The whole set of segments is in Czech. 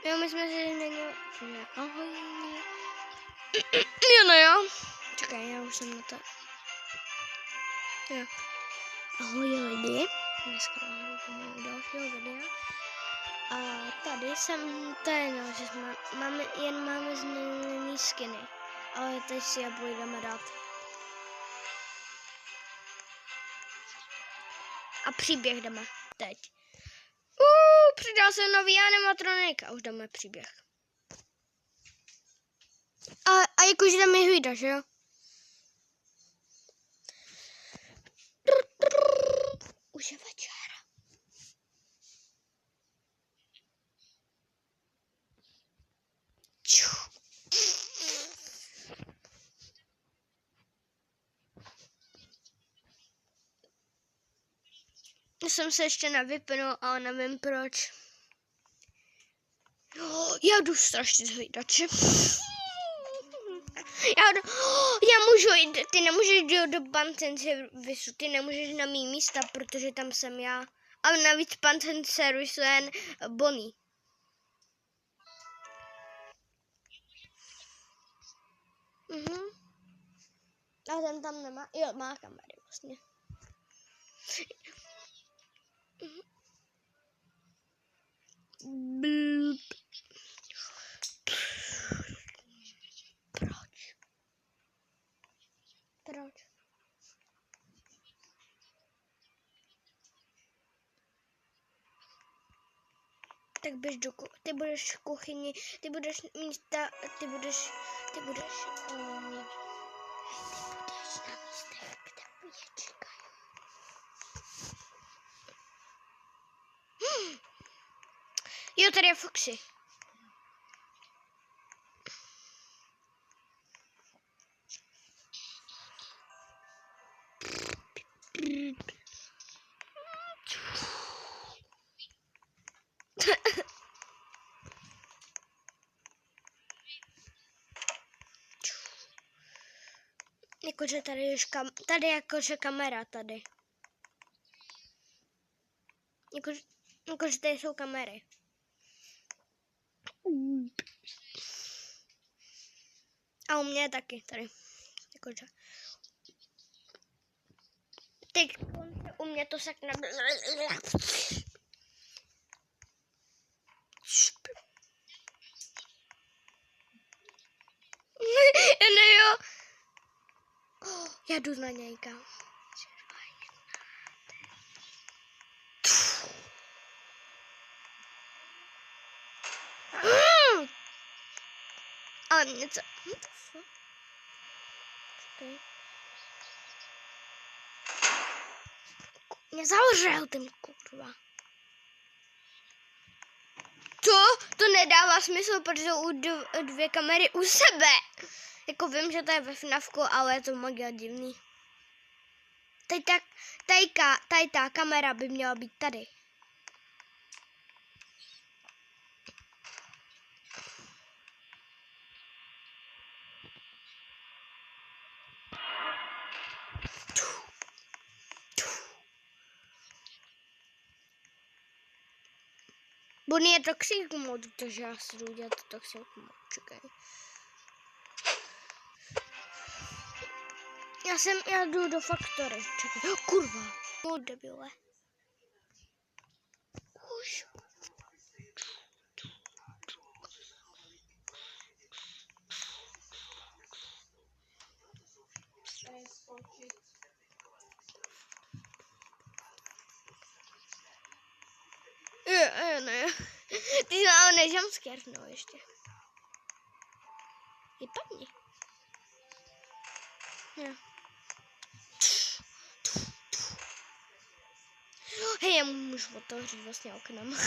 Jo, my jsme si změnili. Ahoj. Jo, no jo. Čekaj, já už jsem na to. Jo. Ahoj lidi. Dneska mám dalšího videa. A tady jsem, to je no, že máme změněný skiny. Ale teď si je půjdeme dát. A příběh jdeme teď. Přidal se nový animatronik a už dáme příběh. A jakože tam je hvída, že jo? Už je večer. Já jsem se ještě nevypnul, ale nevím proč. Já jdu strašně z hlídače. Já můžu jít, ty nemůžeš jít do Panten servisu, ty nemůžeš na mý místa, protože tam jsem já. A navíc Panten servisu je jen Bonnie. A ten tam nemá, jo, má kamery vlastně. Blub. Proč? Tak běž do ty budeš v kuchyni, ty budeš mít ty budeš na místech, kde mě čekají. Jo, tady je Foxy. Jakože tady jakože kamera tady. Jakože tady jsou kamery. A u mě taky tady. Jakože. Teď u mě to sakne. Ne jo. Já jdu na nějka. Ale něco. Mě zavřel ten kurva. To nedává smysl, protože jsou dvě kamery u sebe. Jako vím, že to je ve FNAFku, ale je to mega divný. Tady ta kamera by měla být tady. Bonnie je toxic mod, takže já si jdu udělat toxic mod, čekaj. Já jdu do faktory, čekaj. Kurva, no debile. Už. Ne. Ty jsi ale nežamskér, no ještě. Je padni. Jo. Hej, já můžu otevřít vlastně oknem.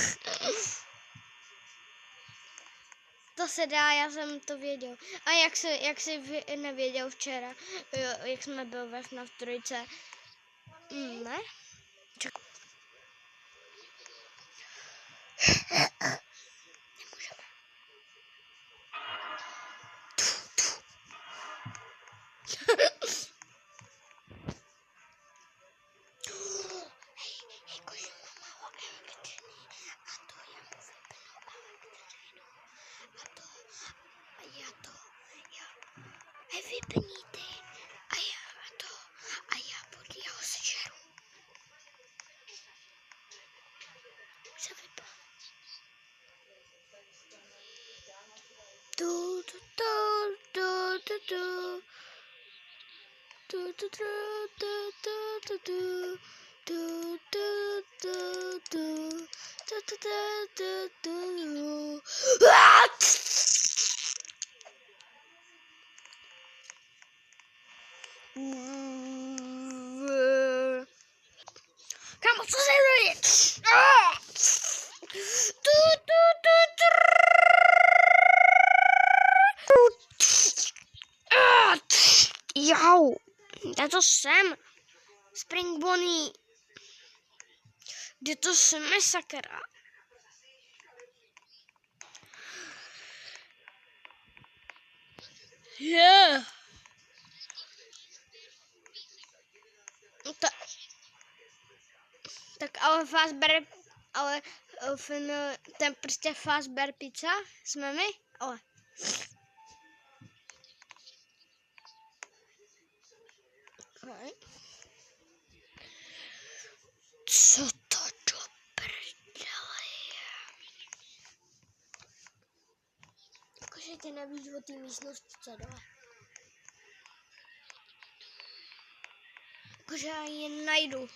To se dá, já jsem to věděl. A jak jsi nevěděl včera, jak jsme byli ve FNAF 3? Ne? Čekaj. Nemůžeme. Jakože má málo elektřiny a to já mu vypnu elektřinu. vypníte a já pod jeho sežeru. Se vypl. Kámo, co se děje? Jau, jde to sem. Spring Bonnie. Jde to sem, sakra. Yeah. Tak ale Fazbear, ale film, ten prostě Fazbear pizza jsme my, ale. Okay. Co to do prdele je? Jakože tě nevíš o té místnosti, co dole. Jakože já je najdu.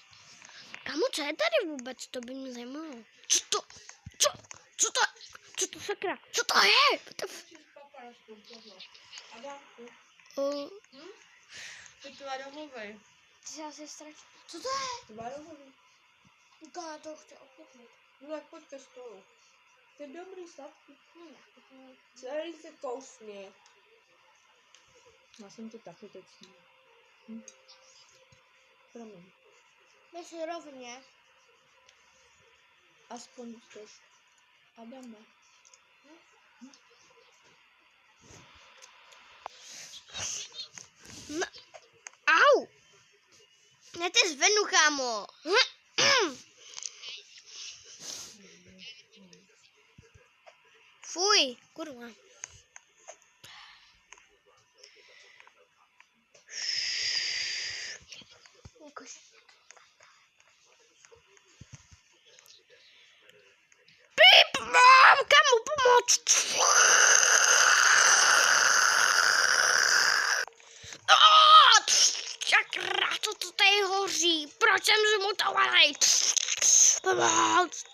Kamu, co je tady vůbec? To by mě zajímalo. Co to sakra? Co to je? Ty dva domovy. Ty se asi strašně. Co to je? Dva domovy. Já to chci ochutnat. No tak pojď ke stolu. To je dobrý sladký. Celý se kousně. Já jsem to taky teď sněl. Promiň. Než rovně. Aspoň chceš. Adame. No. Au! Já tě zvednu, kámo. Fuj, kurva. Píp, mám, kámo, pomoct. Sakra, co to tady hoří? Proč jsem zmutovaný? Pomoc.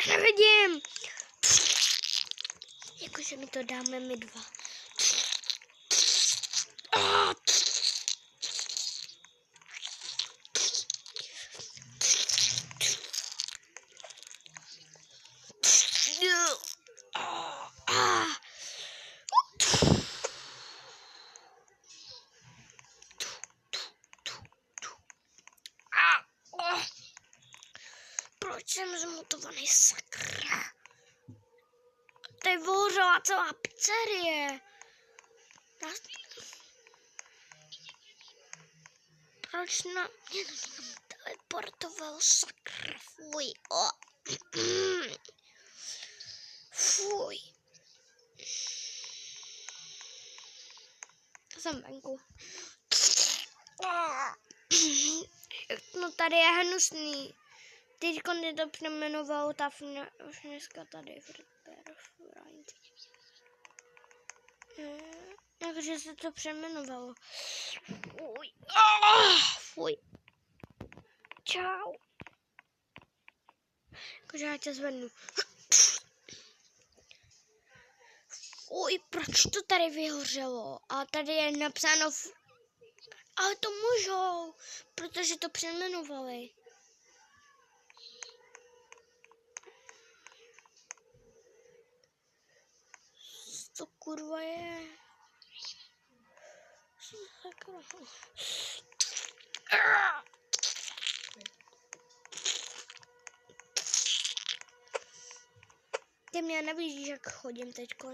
Já nevidím. Jakože mi to dáme my dva. Proč jsem zmutovaný, sakra? Tady vohřela celá pizzerie. Proč na mě teleportoval, sakra, fuj. Fuj. Jsem venku. No tady je hnusný. Teďko mě to přejmenovalo, ta už dneska tady takže se to přejmenovalo. Fuj. Fuj. Čau. Jakože já tě zvednu. Fuj, proč to tady vyhořelo? A tady je napsáno... Ale to můžou, protože to přejmenovali. Co kurva je? Ty mě nevidíš, jak chodím teďko.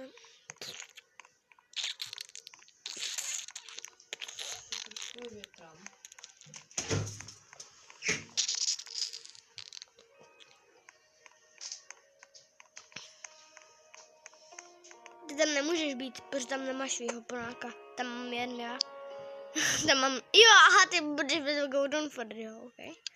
můžeš být, protože tam nemáš svýho ponáka. Tam mám jen já. Tam mám, jo, aha, ty budeš bez Golden Ford, jo, ok.